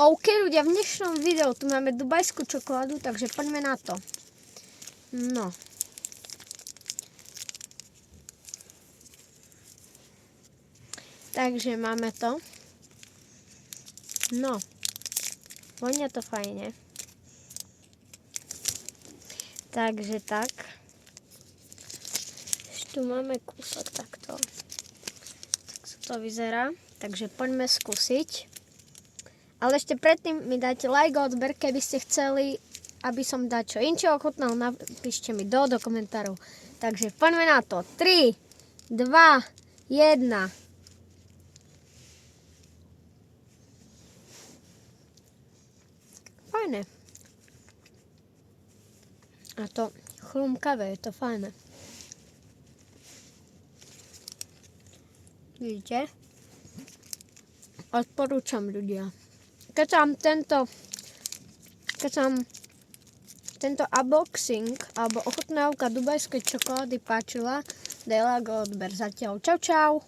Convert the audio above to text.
OK ľudia, v dnešnom videu tu máme dubajskú čokoládu, takže poďme na to. No. Takže máme to. No. Vonia to fajne. Takže tak. Ešte tu máme kúsok takto. Tak sa to vyzerá. Takže poďme skúsiť. Ale ešte predtým mi dajte like a odber, keby ste chceli, aby som dačo inčo ochutnal, napíšte mi do komentárov. Takže poďme na to. 3, 2, 1. Fajné. A to chrumkavé, je to fajné. Vidíte? Odporúčam ľudia. Keď sa tento unboxing alebo ochutnávka dubajskej čokolády páčila, daj like a odber. Zatiaľ čau čau.